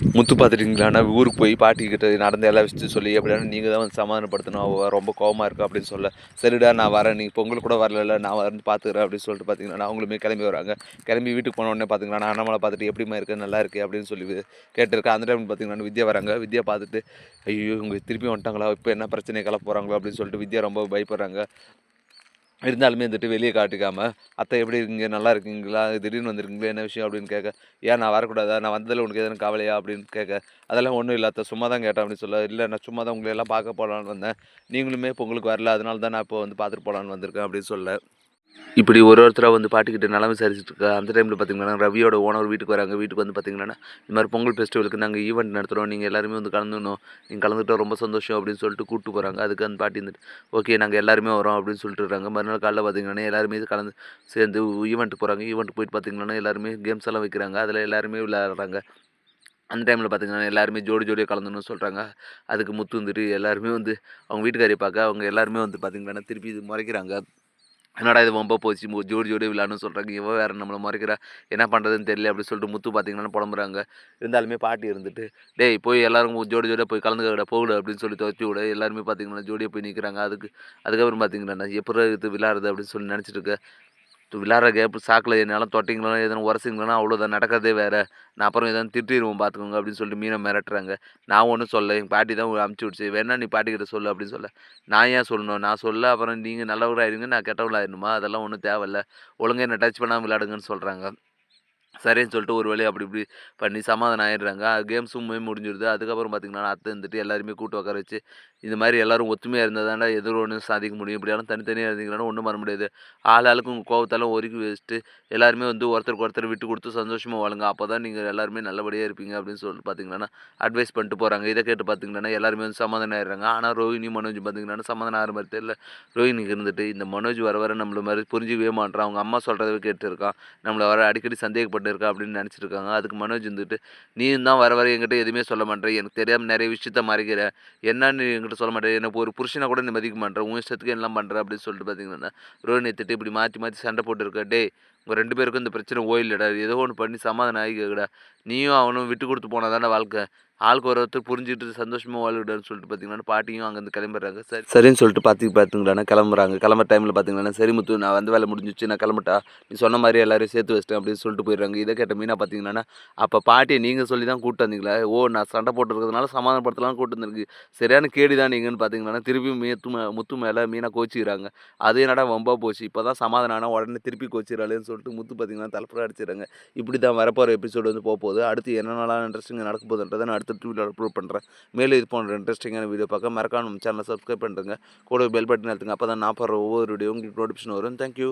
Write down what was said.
முத்து பார்த்துட்டீங்களாண்ணா ஊருக்கு போய் பாட்டிக்கிட்ட நடந்த எல்லா விஷயத்தையும் சொல்லி எப்படின்னா நீங்கள் தான் வந்து சமாதானப்படுத்தணும் அவள் ரொம்ப கோவமாக இருக்கா அப்படின்னு சொல்ல சரிடா நான் வரேன் நீங்கள் பொங்கல் கூட வரல நான் வந்து பார்த்துக்கிறேன் அப்படின்னு சொல்லிட்டு பார்த்தீங்கன்னா அவங்களுமே கிளம்பி வராங்க. கிளம்பி வீட்டுக்கு போன உடனே பார்த்தீங்கன்னா அண்ணாமலை பார்த்துட்டு எப்படிமா இருக்கு நல்லா இருக்கு அப்படின்னு சொல்லி கேட்டிருக்கேன். அந்த டைம் பார்த்தீங்கன்னா வித்யா வராங்க. வித்யா பார்த்துட்டு ஐயோ இவங்க திருப்பி வந்துட்டாங்களா இப்போ என்ன பிரச்சனை கிளப்ப போகிறாங்களோ அப்படின்னு சொல்லிட்டு வித்யா ரொம்ப பயப்படுறாங்க. இருந்தாலுமே வந்துட்டு வெளியே காட்டிக்காம அத்தை எப்படி இருக்கீங்க நல்லா இருக்கீங்களா திடீர்னு வந்திருக்கீங்களா என்ன விஷயம் அப்படின்னு கேட்க ஏன் நான் வரக்கூடாதா நான் வந்ததில் உனக்கு எதுவும் கவலையா அப்படின்னு கேட்க அதெல்லாம் ஒன்றும் இல்லை அத்தை சும்மா தான் கேட்டேன் அப்படின்னு சொல்ல இல்லை நான் சும்மா தான் உங்களை எல்லாம் பார்க்க போகலான்னு வந்தேன் நீங்களுமே பொங்கலுக்கு வரல அதனால தான் நான் இப்போ வந்து பார்த்துட்டு போகலான்னு வந்திருக்கேன் அப்படின்னு சொல்ல இப்படி ஒருத்தராக வந்து பாட்டிக்கிட்ட நிலம் விசாரிச்சுட்டு இருக்கா. அந்த டைமில் பார்த்தீங்கன்னா ரவியோட ஓனர் வீட்டுக்கு வராங்க. வீட்டுக்கு வந்து பார்த்தீங்கன்னா இந்த மாதிரி பொங்கல் ஃபெஸ்டிவலுக்கு நாங்கள் ஈவெண்ட் நடத்துகிறோம் நீங்கள் எல்லாருமே வந்து கலந்துக்கணும் நீங்கள் கலந்துக்கிட்டா ரொம்ப சந்தோஷம் அப்படின்னு சொல்லிட்டு கூப்பிட்டு போகிறாங்க. அதுக்கு அந்த பாட்டி இருந்துட்டு ஓகே நாங்கள் எல்லாருமே வரோம் அப்படின்னு சொல்லிட்டு இருக்காங்க. மறுநாள் காலையில் பார்த்தீங்கன்னா எல்லாருமே கலந்து சேர்ந்து ஈவெண்ட்டுக்கு போகிறாங்க. ஈவெண்ட்டுக்கு போயிட்டு பார்த்தீங்கன்னா எல்லாருமே கேம்ஸ் எல்லாம் வைக்கிறாங்க. அதில் எல்லாருமே விளையாடுறாங்க. அந்த டைமில் பார்த்தீங்கன்னா எல்லாருமே ஜோடி ஜோடியாக கலந்துன்னு சொல்கிறாங்க. அதுக்கு முத்து வந்துட்டு எல்லாருமே வந்து அவங்க வீட்டுக்காரியை பார்க்க அவங்க எல்லாருமே வந்து பார்த்தீங்கன்னா திருப்பி இது முறைக்கிறாங்க. என்னடா இது வம்பா போச்சு ஜோடி ஜோடியாக விளையாடணும்னு சொல்கிறாங்க. இவன் வேறு நம்மளை முறைக்கிறா என்ன பண்ணுறதுன்னு தெரியல அப்படின்னு சொல்லிட்டு முத்து பார்த்தீங்கன்னா புலம்புறாங்க. இருந்தாலுமே பாட்டி இருந்துட்டு டேய் போய் எல்லாரும் ஜோடி ஜோடியாக போய் கலந்துக்கடா போகல அப்படின்னு சொல்லி துரத்தி விட எல்லாருமே பார்த்தீங்கன்னா ஜோடியாக போய் நிற்கிறாங்க. அதுக்கப்புறம் பார்த்தீங்கன்னா எப்படி இது விளையாடுறது அப்படின்னு சொல்லி நினச்சிட்டு இருக்க விளையாடுற கேப்பு சாக்கில் என்னாலும் தொட்டிங்களா எதனா உரசிங்களா அவ்வளோதான் நடக்கிறதே வேறு நான் அப்புறம் எதாவது திட்டிடுவோம் பார்த்துக்கோங்க அப்படின்னு சொல்லிட்டு மீனை மிரட்டுறாங்க. நான் ஒன்றும் சொல்ல எங்கள் பாட்டி தான் அமுச்சு விடுச்சு வேணா நீ பாட்டிக்கிட்ட சொல்லு அப்படின்னு சொல்ல நான் ஏன் சொல்லணும் நான் சொல்ல அப்புறம் நீங்கள் நல்லவராயிருங்க நான் கெட்டவளாயிருணுமா அதெல்லாம் ஒன்றும் தேவையில்ல ஒழுங்கா என்ன டச் பண்ணாமல் விளையாடுங்கன்னு சொல்கிறாங்க. சரின்னு சொல்லிட்டு ஒரு வழி அப்படி இப்படி பண்ணி சமாதானம் ஆயிடுறாங்க. கேம்ஸுமே முடிஞ்சிடுது. அதுக்கப்புறம் பார்த்தீங்கன்னா, அத்தை இருந்துட்டு எல்லாருமே கூட்டு உட்கார வச்சு, இந்த மாதிரி எல்லாரும் ஒத்துமையா இருந்தா தான்டா எதோ ஒண்ணு சாதிக்க முடியும். இப்படியெல்லாம் தனித்தனியா இருந்தீங்கன்னா ஒண்ணும் பண்ண முடியாது. ஆளாளுக்கு உங்க கோவத்தெல்லாம் ஒதுக்கி வச்சுட்டு, எல்லாருமே வந்து ஒருத்தருக்கு ஒருத்தர் விட்டு குடுத்து சந்தோஷமா வாழுங்க. அப்பதான் நீங்க எல்லாருமே நல்லபடியா இருப்பீங்க அப்படின்னு சொல்லிட்டு பார்த்தீங்கன்னா, அட்வைஸ் பண்ணிட்டு போறாங்க. இத கேட்டு பார்த்தீங்கன்னா, எல்லாருமே வந்து சமாதானம் ஆயிடுறாங்க. ஆனா ரோஹிணி, மனோஜ் பார்த்தீங்கன்னா சமாதானம் ஆகுற மாரி தெரியல. ரோஹிணிக்கு இருந்துட்டு இந்த மனோஜ் வர வர நம்மள மாரி புரிஞ்சுக்கவே மாட்றான். அவங்க அம்மா சொல்றதவே கேட்டு இருக்கான். நம்மள வர அடிக்கடி சந்தேகப்பட்டு இருக்கா அப்படின்னு நினச்சிட்டு இருக்காங்க. அதுக்கு மனோஜ் இருந்துட்டு, "நீயும் தான் வர வர என்கிட்ட எதுவுமே சொல்ல மாட்ற. எனக்கு தெரியாம நெறைய விஷயத்த மறைக்கிற. என்னன்னு என்கிட்ட சொல்ல மாட்ற. என்ன ஒரு புருஷனா கூட நீ மதிக்க மாட்ற. உன் இஷ்டத்துக்கு எல்லாம் பண்ற." அப்படின்னு சொல்லிட்டு பார்த்தீங்கன்னா, ரோஹிணிய திட்டி இப்படி மாத்தி மாத்தி சண்டை போட்டுருக்க. "டேய் உங்க 2 பேருக்கும் இந்த பிரச்சனை ஓயலடா. ஏதோ ஒண்ணு பண்ணி சமாதானம் ஆயிக்கங்கடா. நீயும் அவனும் விட்டு குடுத்து போனா தானே வாழ்க்கை. ஆளுக்கு ஒரு ஒருத்தர் புரிஞ்சுட்டு சந்தோஷமா வாழுங்கடான்னு" சொல்லிட்டு பார்த்தீங்கன்னா, பாட்டியும் அங்கேருந்து கிளம்பிடுறாங்க. சரின்னு சொல்லிட்டு பார்த்தீங்களாண்ணா கிளம்புறாங்க. கிளம்புற டைமில் பார்த்தீங்கன்னா, "சரி முத்து நான் வந்த வேலை முடிஞ்சிருச்சு. நான் கிளம்பட்டா? நீ சொன்ன மாரி எல்லாரையும் சேர்த்து வச்சுட்டேன்" அப்படின்னு சொல்லிட்டு போயிடுறாங்க. இத கேட்ட மீனா பார்த்தீங்கன்னா, "அப்ப பாட்டிய நீங்க சொல்லி தான் கூட்டு வந்தீங்களா? ஓ! நான் சண்டை போட்டுருக்கிறதுனால சமாதானப்படுத்தலாம்னு கூட்டு வந்திருக்கு. சரியான கேடி தான் நீங்கன்னு" பார்த்தீங்கன்னா, திருப்பியும் முத்து மேல மீனா கோச்சிக்கிறாங்க. அது என்னடா வம்பா போச்சு. இப்பதான் சமாதானம் ஆனா உடனே திருப்பி கோச்சிக்கிறாளேன்னு சொல்லிட்டு முத்து பார்த்தீங்கன்னா, தலப்பாக்கட்டு அடிச்சிடுறாங்க. இப்படி தான் வரப்போற எபிசோடு வந்து போப்போகுது. அடுத்து என்னென்னலாம் இன்ட்ரெஸ்டிங்கா நடக்க போகுதுன்றத நான் அடுத்த வீடியோல அப்லோட் பண்றேன். மேலும் இது போன்ற இன்ட்ரெஸ்டிங்கான வீடியோ பார்க்க மறக்காம நம்ம சேனலை சப்ஸ்கிரைப் பண்ணிடுங்க. கூட பெல் பட்டன் அழுத்துங்க. அப்பதான் நான் போடுற ஒவ்வொரு வீடியோ உங்களுக்கு நோட்டிஃபிகேஷன் வரும். Thank you.